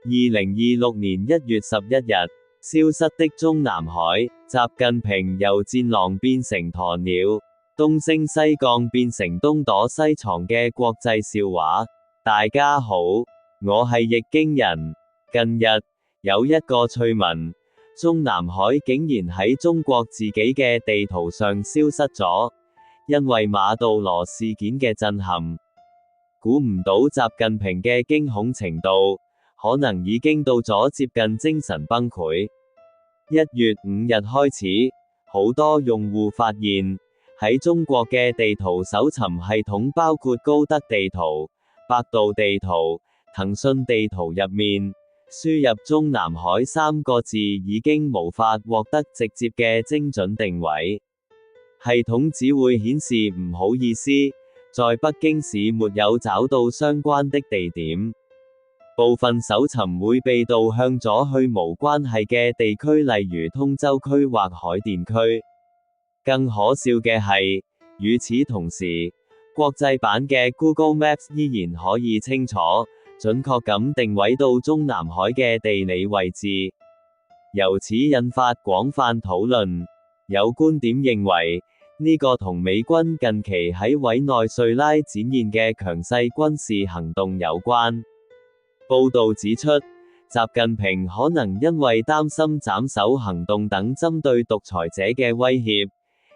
2026年1月11日，消失的中南海，習近平由戰狼變成鴕鳥，東升西降變成東躲西藏嘅國際笑話。大家好，我係易經人。近日，有一個趣聞，中南海竟然喺中國自己嘅地圖上消失咗，因為馬杜羅事件嘅震撼。估唔到習近平嘅驚恐程度，可能已經到咗接近精神崩潰。1月5日開始，好多用戶發現，喺中國嘅地圖搜尋系統包括高德地圖、百度地圖、騰訊地圖入面，輸入中南海3個字已經無法獲得直接嘅精準定位。系統只會顯示唔好意思，在北京市沒有找到相關的地點。部分搜尋會被導向咗去無關係嘅地區，例如通州區或海淀區。更可笑嘅係，與此同時，國際版嘅 Google Maps 依然可以清楚、準確咁定位到中南海嘅地理位置，由此引發廣泛討論。有觀點認為，呢個同美軍近期喺委內瑞拉展現嘅強勢軍事行動有關。報導指出，習近平可能因為擔心斬首行動等針對獨裁者嘅威脅，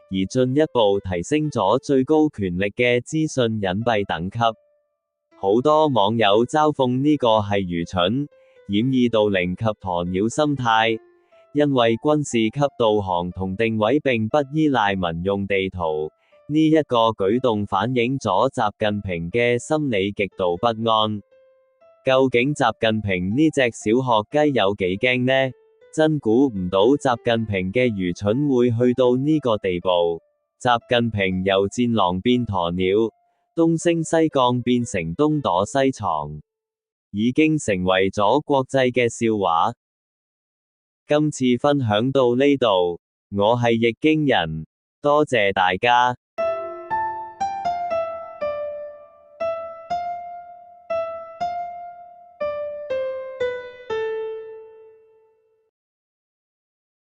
而進一步提升咗最高權力嘅資訊隱蔽等級。好多網友嘲諷呢個係愚蠢、掩耳盜鈴及鴕鳥心態，因為軍事級導航同定位並不依賴民用地圖，呢一個舉動反映咗習近平嘅心理極度不安。究竟習近平呢隻小學雞有幾驚呢？真估唔到習近平嘅愚蠢會去到呢個地步。習近平由戰狼變鴕鳥，東升西降變成東躲西藏，已經成為咗國際嘅笑話。今次分享到呢度，我係易經人，多謝大家。